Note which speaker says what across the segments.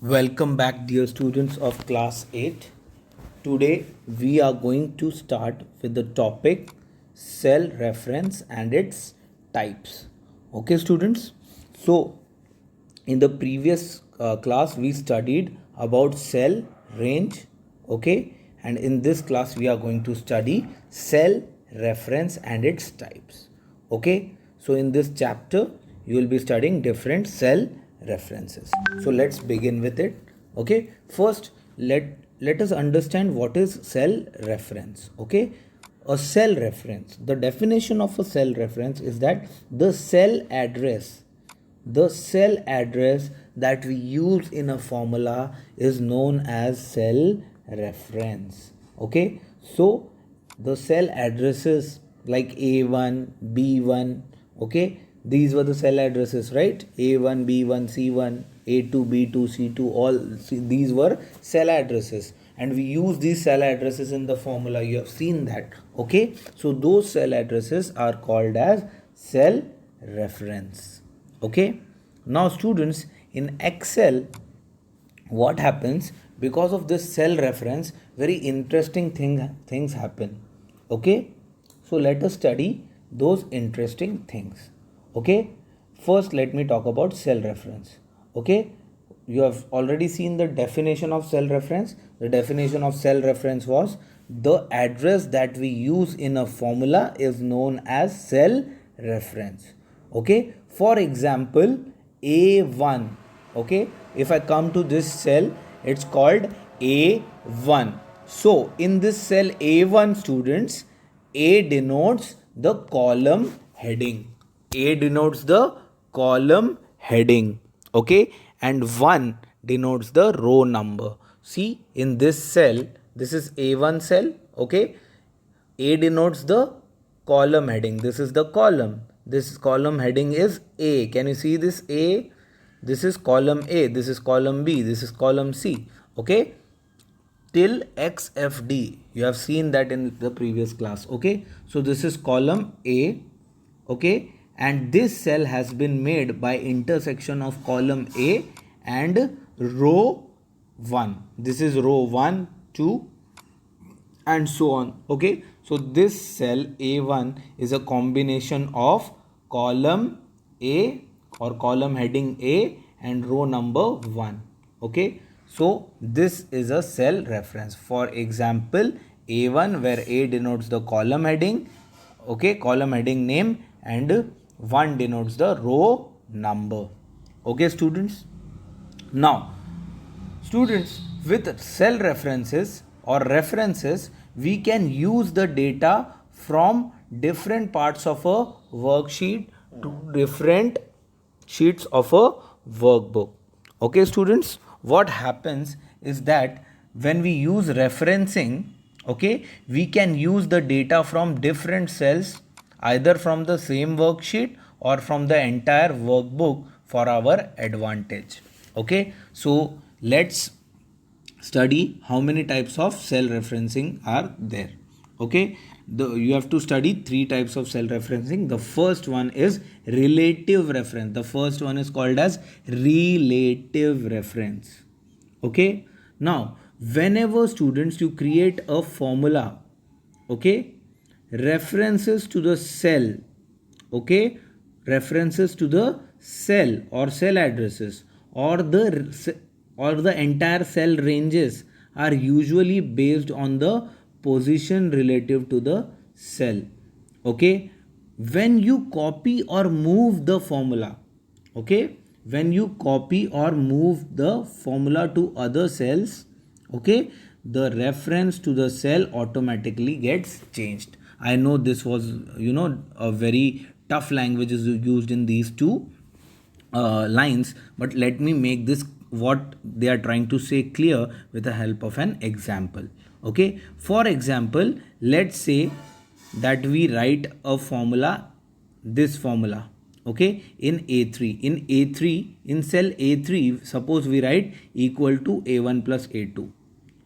Speaker 1: Welcome back, dear students of class 8. Today we are going to start with the topic cell reference and its types. Okay, students? So, in the previous class, we studied about cell range. Okay, and in this class, we are going to study cell reference and its types. Okay, so in this chapter, you will be studying different cell references. So let's begin with it. Okay, first let us understand what is cell reference. Okay, a cell reference, the definition of a cell reference is that the cell address that we use in a formula is known as cell reference. Okay, so the cell addresses like A1, B1, okay, these were the cell addresses, right? A1, B1, C1, A2, B2, C2, these were cell addresses, and we use these cell addresses in the formula. You have seen that. Okay, so those cell addresses are called as cell reference. Okay, now students, in Excel, what happens because of this cell reference, very interesting things happen. Okay, so let us study those interesting things. Okay, first let me talk about cell reference. Okay, you have already seen the definition of cell reference. The definition of cell reference was the address that we use in a formula is known as cell reference. Okay, for example, A1. Okay, if I come to this cell, it's called A1. So in this cell A1, students, A denotes the column heading. A denotes the column heading. Okay, and 1 denotes the row number. See, in this cell, this is A1 cell. Okay, A denotes the column heading. This is the column. This column heading is A. Can you see this A? This is column A. This is column B. This is column C. Okay, till XFD. You have seen that in the previous class. Okay, so this is column A. Okay, and this cell has been made by intersection of column A and row 1. This is row 1, 2, and so on. Okay, so this cell A1 is a combination of column A or column heading A and row number 1. Okay, so this is a cell reference. For example, A1, where A denotes the column heading, okay, column heading name, and 1 denotes the row number. Okay, students. Now, students, with cell references or references, we can use the data from different parts of a worksheet to different sheets of a workbook. Okay, students, what happens is that when we use referencing, okay, we can use the data from different cells, either from the same worksheet or from the entire workbook for our advantage. Okay, so let's study how many types of cell referencing are there. Okay, you have to study 3 types of cell referencing. The first one is relative reference. The first one is called as relative reference. Okay, now whenever students you create a formula, okay, references to the cell, okay, references to the cell or cell addresses or the entire cell ranges are usually based on the position relative to the cell. Okay, when you copy or move the formula, okay, when you copy or move the formula to other cells, okay, the reference to the cell automatically gets changed. I know this was a very tough language is used in these two lines, but let me make this what they are trying to say clear with the help of an example. Okay, for example, let's say that we write a formula, this formula, okay, in A3, in cell A3, suppose we write equal to A1 plus A2.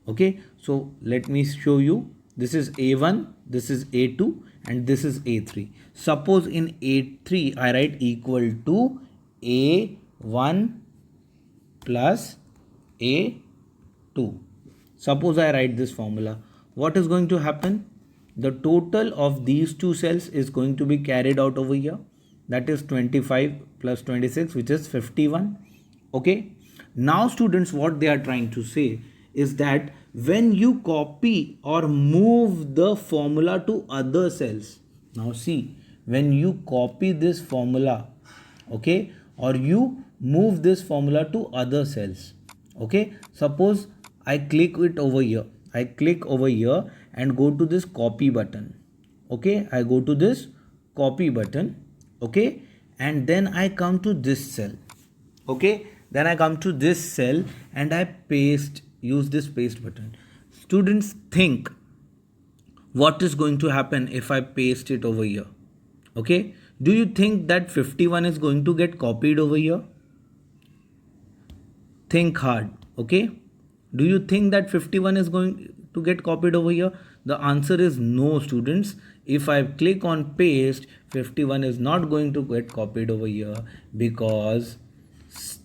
Speaker 1: Okay, so let me show you. This is A1, this is A2, and this is A3. Suppose in A3 I write equal to A1 plus A2. Suppose I write this formula. What is going to happen? The total of these two cells is going to be carried out over here. That is 25 plus 26, which is 51. Okay. Now students, what they are trying to say is that when you copy or move the formula to other cells, now see, when you copy this formula, okay, or you move this formula to other cells, okay, suppose I click it over here, I click over here and go to this copy button, okay, I go to this copy button, okay, and then I come to this cell, okay, then I come to this cell and I use this paste button. Students, think what is going to happen if I paste it over here. Okay, do you think that 51 is going to get copied over here? Think hard. Okay, do you think that 51 is going to get copied over here? The answer is no, students. If I click on paste, 51 is not going to get copied over here, because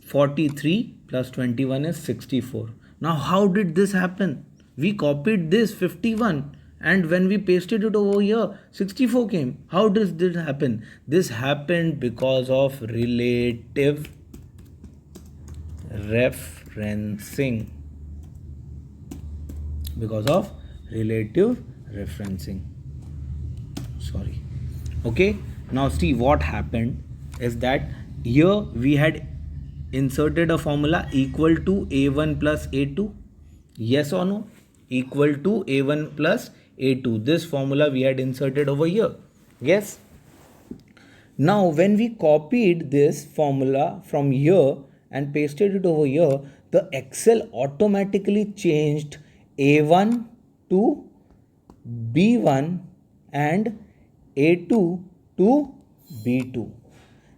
Speaker 1: 43 plus 21 is 64. Now how did this happen? We copied this 51 and when we pasted it over here, 64 came. How does this happen? This happened because of relative referencing. Because of relative referencing. Sorry. Okay. Now see, what happened is that here we had inserted a formula equal to A1 plus A2. Yes or no? Equal to A1 plus A2. This formula we had inserted over here. Yes. Now when we copied this formula from here and pasted it over here, the Excel automatically changed A1 to B1 and A2 to B2.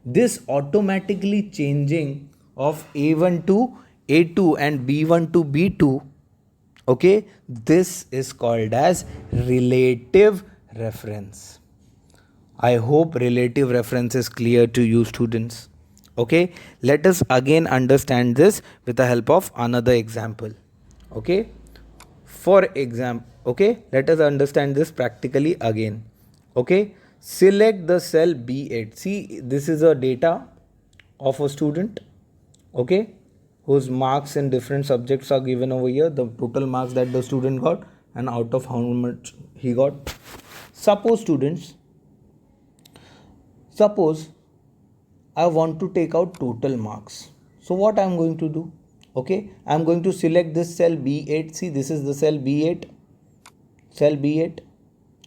Speaker 1: This automatically changing of A1 to A2 and B1 to B2, okay, this is called as relative reference. I hope relative reference is clear to you, students. Okay, let us again understand this with the help of another example. Okay, for example, okay, let us understand this practically again. Okay, select the cell B8. See, this is a data of a student, okay, whose marks in different subjects are given over here, the total marks that the student got and out of how much he got. Suppose students, suppose I want to take out total marks. So what I am going to do? Okay, I am going to select this cell B8. See, this is the cell B8, cell B8,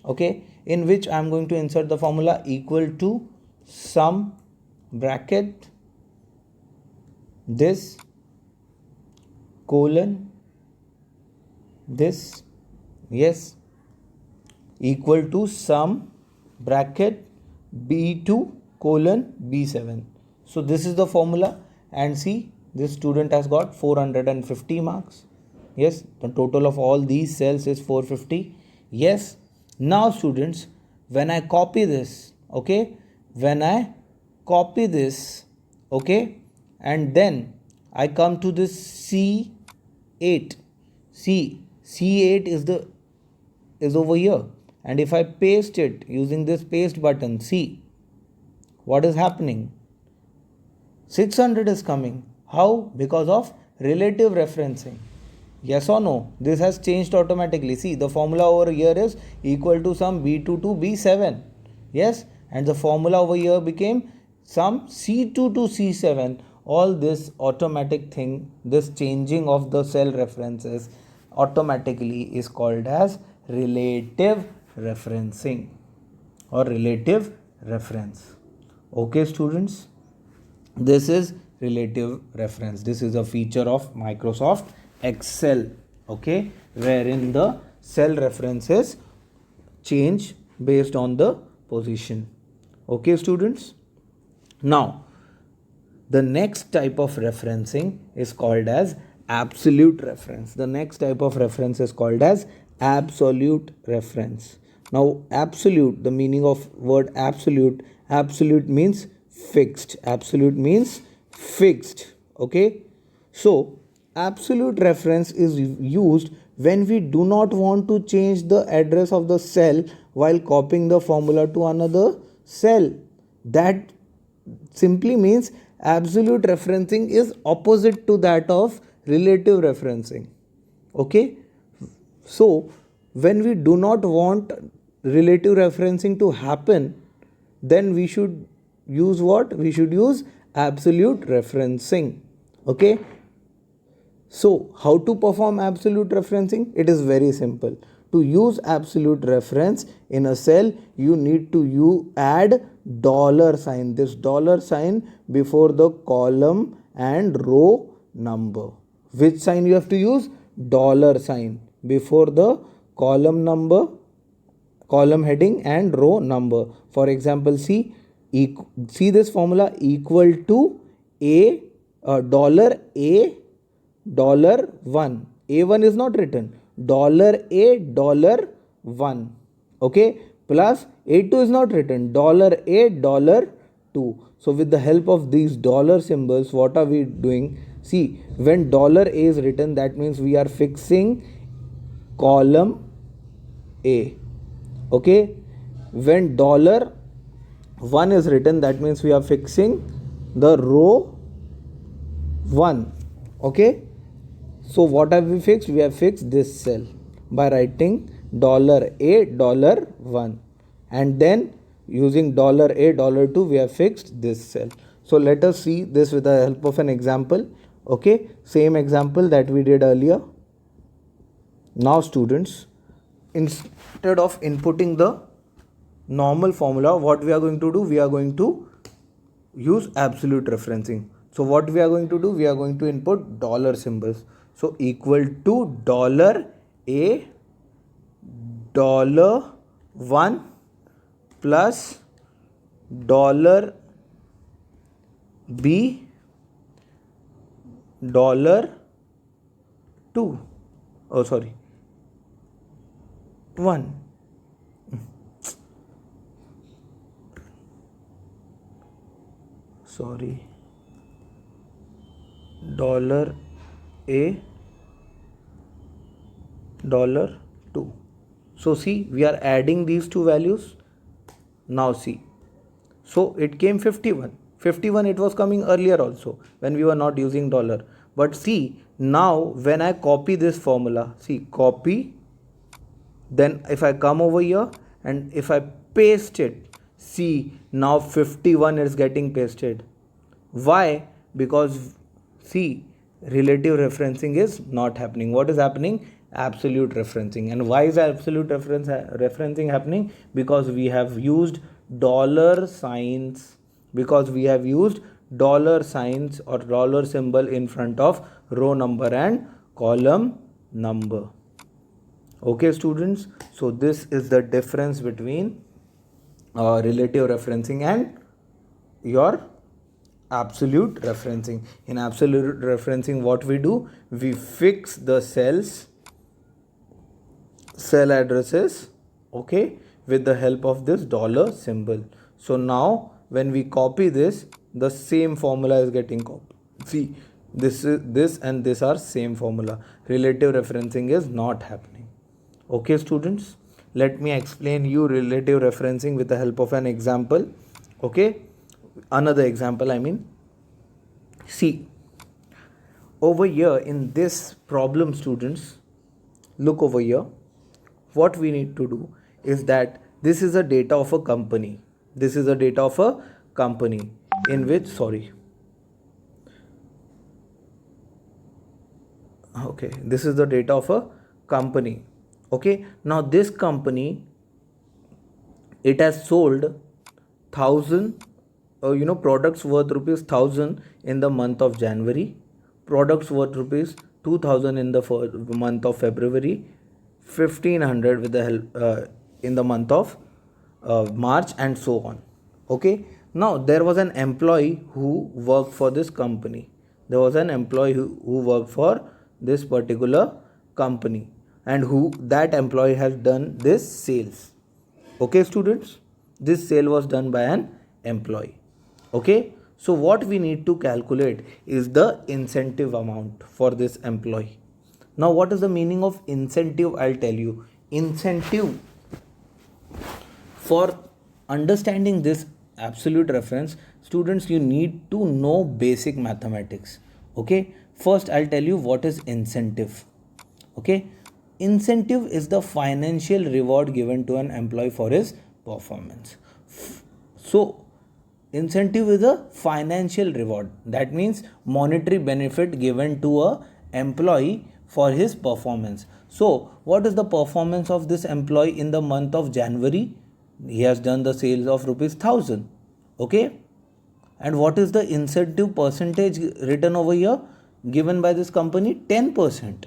Speaker 1: okay, in which I am going to insert the formula equal to sum bracket this colon this, yes, equal to sum bracket B2 colon B7. So this is the formula, and see, this student has got 450 marks. Yes, the total of all these cells is 450. Yes. Now students, when I copy this, okay, when I copy this, okay, and then I come to this C8. See, C8 is over here, and if I paste it using this paste button, see what is happening. 600 is coming. How? Because of relative referencing. Yes or no? This has changed automatically. See, the formula over here is equal to sum B2 to B7. Yes, and the formula over here became sum C2 to C7. All this automatic thing, this changing of the cell references automatically is called as relative referencing or relative reference. Okay, students, this is relative reference. This is a feature of Microsoft Excel, okay, wherein the cell references change based on the position. Okay, students. Now, the next type of referencing is called as absolute reference. The next type of reference is called as absolute reference. Now, absolute, the meaning of word absolute, absolute means fixed. Absolute means fixed. Okay. So, absolute reference is used when we do not want to change the address of the cell while copying the formula to another cell. That simply means absolute referencing is opposite to that of relative referencing. Okay, so when we do not want relative referencing to happen, then we should use what? We should use absolute referencing. Okay, so how to perform absolute referencing? It is very simple. To use absolute reference in a cell, you need to add dollar sign, this dollar sign before the column and row number. Which sign you have to use? Dollar sign before the column number, column heading and row number. For example, see this formula equal to a dollar a dollar 1. A1 is not written. Dollar a dollar 1. Okay, plus A2 is not written. Dollar a dollar 2. So with the help of these dollar symbols, what are we doing? See, when dollar a is written, that means we are fixing column A. Okay, when dollar 1 is written, that means we are fixing the row 1. Okay, so what have we fixed? We have fixed this cell by writing dollar a dollar 1, and then using dollar a dollar 2 we have fixed this cell. So let us see this with the help of an example. Okay, same example that we did earlier. Now students, instead of inputting the normal formula, what we are going to do? We are going to use absolute referencing. So what we are going to do? We are going to input dollar symbols. So equal to dollar a dollar 1 plus dollar b dollar 2. Oh, sorry, 1. Sorry, dollar a dollar 2. So see, we are adding these two values. Now see, so it came 51. 51 it was coming earlier also when we were not using dollar. But see, now when I copy this formula, see, copy, then if I come over here and if I paste it, see, now 51 is getting pasted. Why? Because see, relative referencing is not happening. What is happening? Absolute referencing. And why is absolute referencing happening? Because we have used dollar signs, because we have used dollar signs or dollar symbol in front of row number and column number. Okay students, so this is the difference between relative referencing and your absolute referencing. In absolute referencing, what we do? We fix the cell addresses, okay, with the help of this dollar symbol. So now when we copy this, the same formula is getting copied. See, this and this are same formula. Relative referencing is not happening. Okay students, let me explain you relative referencing with the help of an example. Okay, another example, I mean. See, over here in this problem students, look over here. What we need to do is that this is a data of a company. This is a data of a company in which, sorry, okay, this is the data of a company. Okay, now this company, it has sold 1000 products worth rupees 1000 in the month of January, products worth rupees 2000 in the month of February, 1500 with the help in the month of March, and so on. Okay, now there was an employee who worked for this company. There was an employee who worked for this particular company, and who that employee has done this sales. Okay students, this sale was done by an employee. Okay, So what we need to calculate is the incentive amount for this employee. Now what is the meaning of incentive? I'll tell you. Incentive, for understanding this absolute reference, students, you need to know basic mathematics. Okay, first I'll tell you what is incentive. Okay, incentive is the financial reward given to an employee for his performance. So incentive is a financial reward, that means monetary benefit given to a employee for his performance. So what is the performance of this employee in the month of January? He has done the sales of rupees 1000. Okay, and what is the incentive percentage written over here given by this company? 10%.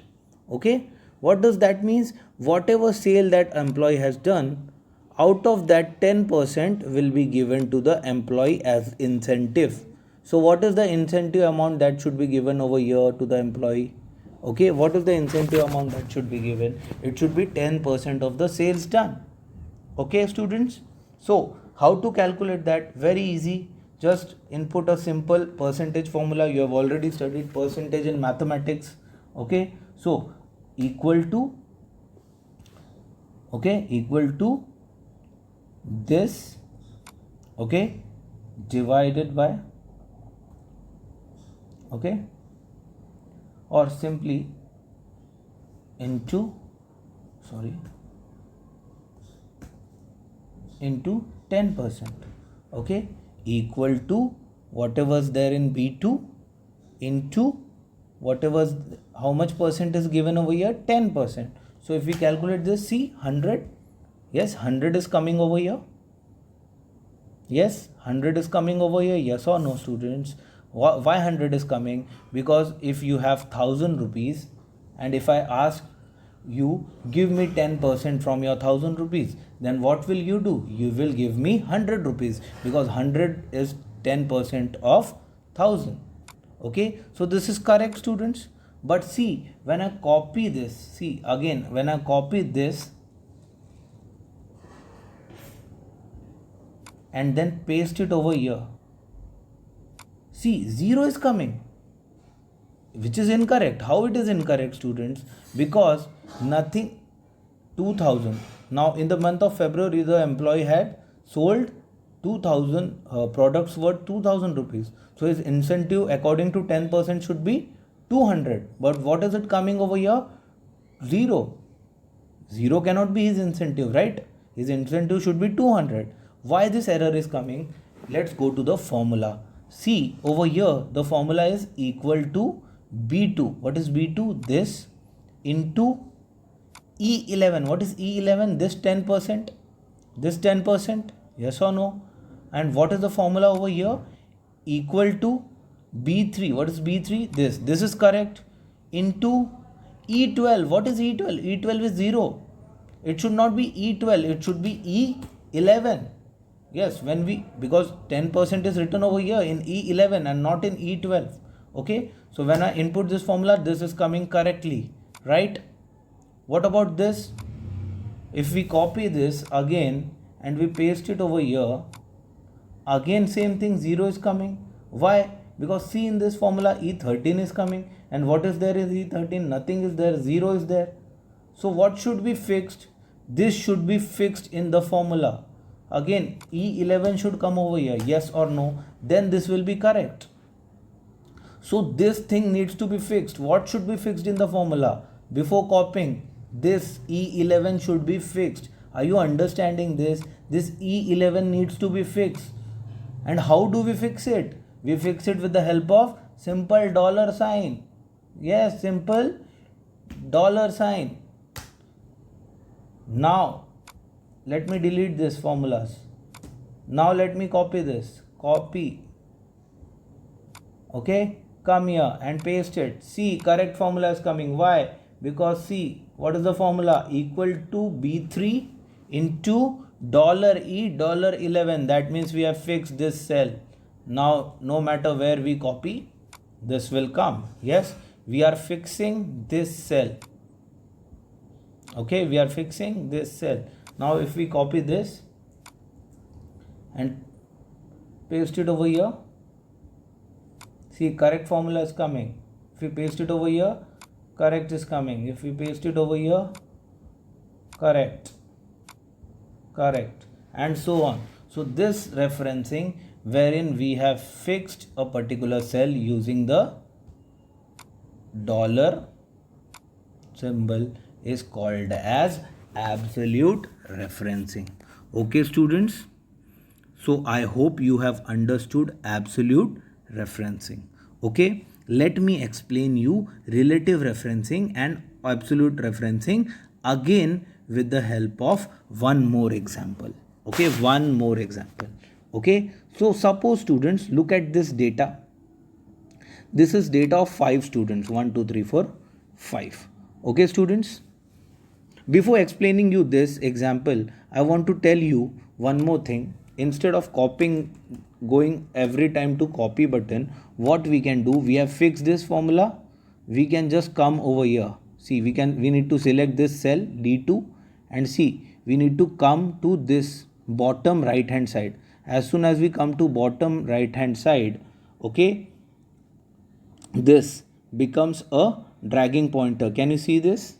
Speaker 1: Okay, what does that means? Whatever sale that employee has done, out of that 10% will be given to the employee as incentive. So what is the incentive amount that should be given over here to the employee? Okay, what is the incentive amount that should be given? It should be 10% of the sales done. Okay students, so how to calculate that? Very easy. Just input a simple percentage formula. You have already studied percentage in mathematics. Okay, so equal to this, okay, divided by, okay, or simply into into 10%. Okay, equal to whatever's there in B2 into whatever's, how much percent is given over here? 10%. So if we calculate this, see, 100. Yes, 100 is coming over here. Yes, 100 is coming over here. Yes or no, students? Why 100 is coming? Because if you have 1000 rupees and if I ask you give me 10% from your 1000 rupees, then what will you do? You will give me 100 rupees, because 100 is 10% of 1000. Okay, so this is correct students. But see, when I copy this, see again, when I copy this and then paste it over here, see, 0 is coming, which is incorrect. How it is incorrect, students? Because nothing, 2000. Now in the month of February, the employee had sold 2000 products worth 2000 rupees. So his incentive according to 10% should be 200. But what is it coming over here? 0. 0 cannot be his incentive, right? His incentive should be 200. Why this error is coming? Let's go to the formula. See over here, the formula is equal to B2. What is B2? This into E11. What is E11? This 10%. This 10%. Yes or no? And what is the formula over here? Equal to B3. What is B3? This. This is correct. Into E12. What is E12? E12 is 0. It should not be E12. It should be E11. Yes, when we, because 10% is written over here in E11 and not in E12. Okay, so when I input this formula, this is coming correctly, right? What about this? If we copy this again and we paste it over here, again same thing, 0 is coming. Why? Because see, in this formula E13 is coming, and what is there is E13? Nothing is there, 0 is there. So what should be fixed? This should be fixed in the formula. Again, E11 should come over here, yes or no? Then this will be correct. So this thing needs to be fixed. What should be fixed in the formula? Before copying, this E11 should be fixed. Are you understanding this? This E11 needs to be fixed. And how do we fix it? We fix it with the help of simple dollar sign. Yes, simple dollar sign. Now, let me delete this formulas. Now let me copy this. Copy. Okay, come here and paste it. See, correct formula is coming. Why? Because see, what is the formula? Equal to B3 into $E $11. That means we have fixed this cell. Now, no matter where we copy, this will come. Yes, we are fixing this cell. Okay, we are fixing this cell. Now if we copy this and paste it over here, See, correct formula is coming. If we paste it over here, correct is coming. If we paste it over here, correct, correct, and so on. So this referencing wherein we have fixed a particular cell using the dollar symbol is called as absolute referencing. Okay, students. So I hope you have understood absolute referencing. Okay, let me explain you relative referencing and absolute referencing again with the help of one more example. Okay, one more example. Okay, so suppose students look at this data. This is data of 5 students, 1 2 3 4 5. Okay, students. Before explaining you this example, I want to tell you one more thing. Instead of copying, going every time to copy button, what we can do, we have fixed this formula. We can just come over here. See, we need to select this cell D2 and see, we need to come to this bottom right hand side. As soon as we come to bottom right hand side, okay, this becomes a dragging pointer. Can you see this?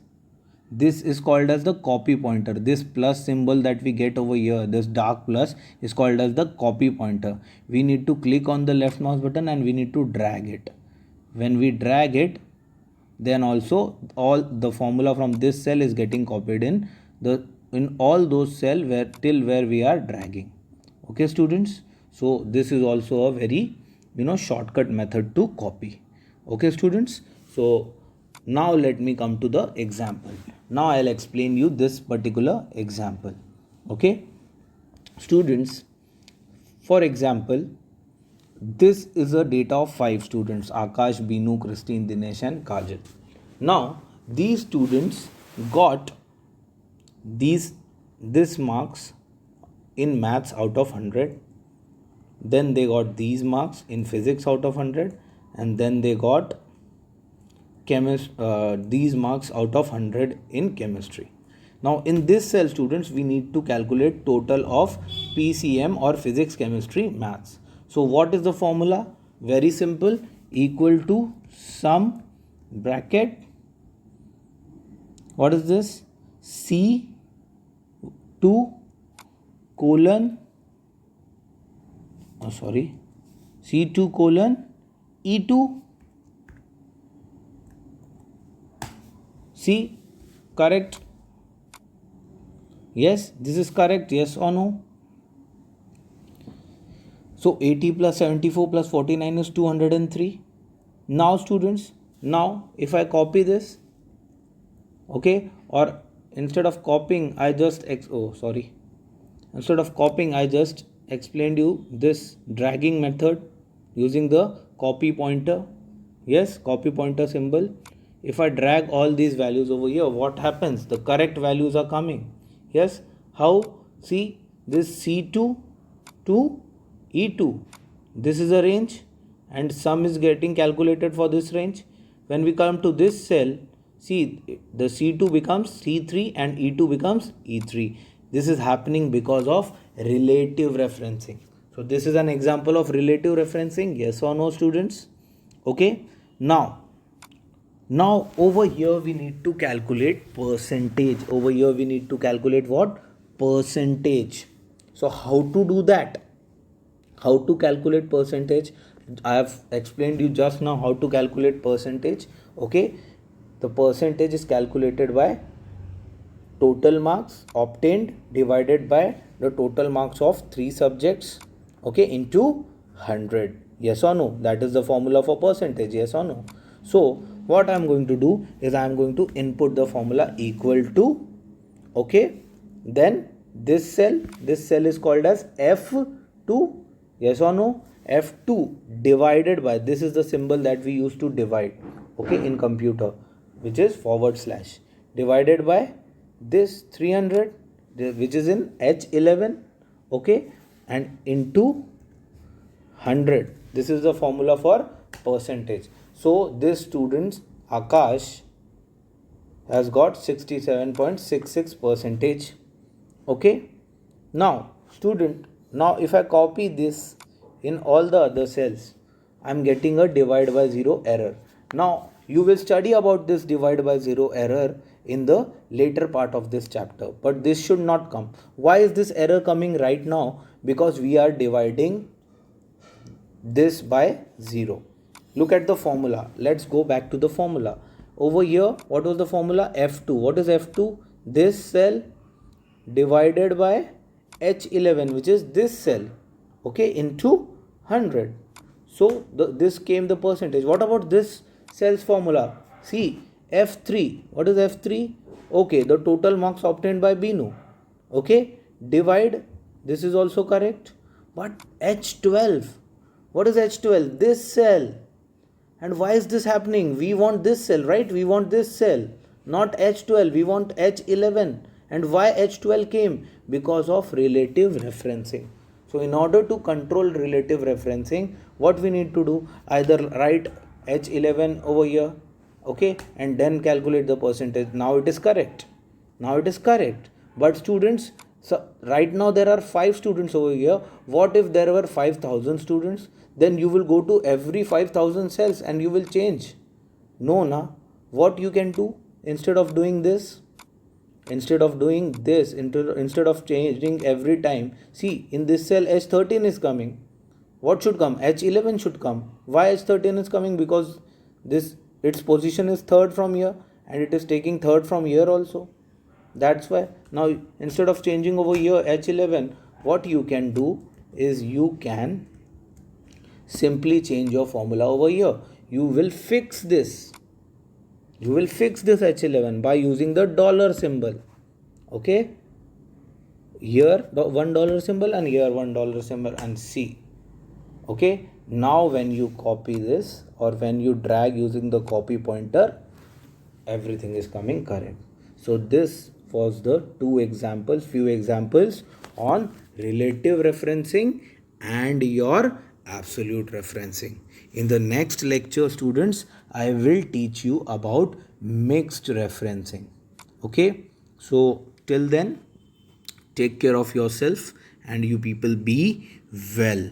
Speaker 1: This is called as the copy pointer. This plus symbol that we get over here, this dark plus, is called as the copy pointer. We need to click on the left mouse button and we need to drag it. When we drag it, then also all the formula from this cell is getting copied in all those cell where till where we are dragging. Okay, students. So this is also a very shortcut method to copy. Okay, students. So now let me come to the example. Now I'll explain you this particular example. Okay, students, for example, this is a data of 5 students: Akash, Binu, Christine, Dinesh and Kajal. Now these students got this marks in maths out of 100, then they got these marks in physics out of 100, and then they got these marks out of 100 in chemistry. Now in this cell, students, we need to calculate total of PCM or physics, chemistry, maths. So what is the formula? Very simple, equal to sum bracket, what is this, C2 colon C2 colon E2. See, correct? Yes, this is correct. Yes or no? So 80 plus 74 plus 49 is 203. Now students, now if I copy this, okay, or instead of copying I just instead of copying I just explained you this dragging method using the copy pointer. Yes, copy pointer symbol. If I drag all these values over here, what happens? The correct values are coming. Yes, how? See, this C2 to E2, this is a range and sum is getting calculated for this range. When we come to this cell, see, the C2 becomes C3 and E2 becomes E3. This is happening because of relative referencing. So this is an example of relative referencing. Yes or no, students? Okay. Now over here we need to calculate percentage. Over here we need to calculate what? Percentage. So how to do that? How to calculate percentage? I have explained you just now how to calculate percentage. Okay, the percentage is calculated by total marks obtained divided by the total marks of 3 subjects, okay, into 100. Yes or no? That is the formula for percentage. Yes or no? So what I am going to do is I am going to input the formula equal to, okay, then this cell is called as F2. Yes or no? F2 divided by, this is the symbol that we use to divide, okay, in computer, which is / divided by this 300, which is in H11, okay, and into 100. This is the formula for percentage. So this student Akash has got 67.66%. Okay. Now student, now if I copy this in all the other cells, I'm getting a divide by 0 error. Now you will study about this divide by 0 error in the later part of this chapter, but this should not come. Why is this error coming right now? Because we are dividing this by 0. Look at the formula. Let's go back to the formula. Over here, what was the formula? F2. What is F2? This cell divided by H11, which is this cell, okay, into 100. So this came the percentage. What about this cell's formula? See, F3. What is F3? Okay, the total marks obtained by Binu. Okay, divide. This is also correct. But H12. What is H12? This cell. And why is this happening? We want this cell, right? We want this cell, not H12. We want H11. And why H12 came? Because of relative referencing. So in order to control relative referencing, what we need to do? Either write H11 over here, okay, and then calculate the percentage. Now it is correct. Now it is correct. But students, so right now there are 5 students over here. What if there were 5,000 students? Then you will go to every 5,000 cells and you will change. No, na. What you can do instead of doing this? Instead of doing this, instead of changing every time, see, in this cell H13 is coming. What should come? H11 should come. Why H13 is coming? Because this its position is third from here and it is taking third from here also. That's why. Now instead of changing over here H11, what you can do is you can simply change your formula over here. You will fix this. You will fix this H11 by using the dollar symbol. Okay. Here the $1 symbol and here $1 symbol and see. Okay. Now when you copy this or when you drag using the copy pointer, everything is coming correct. So this was the few examples on relative referencing and your absolute referencing. In the next lecture, students, I will teach you about mixed referencing. Okay, so till then, take care of yourself and you people be well.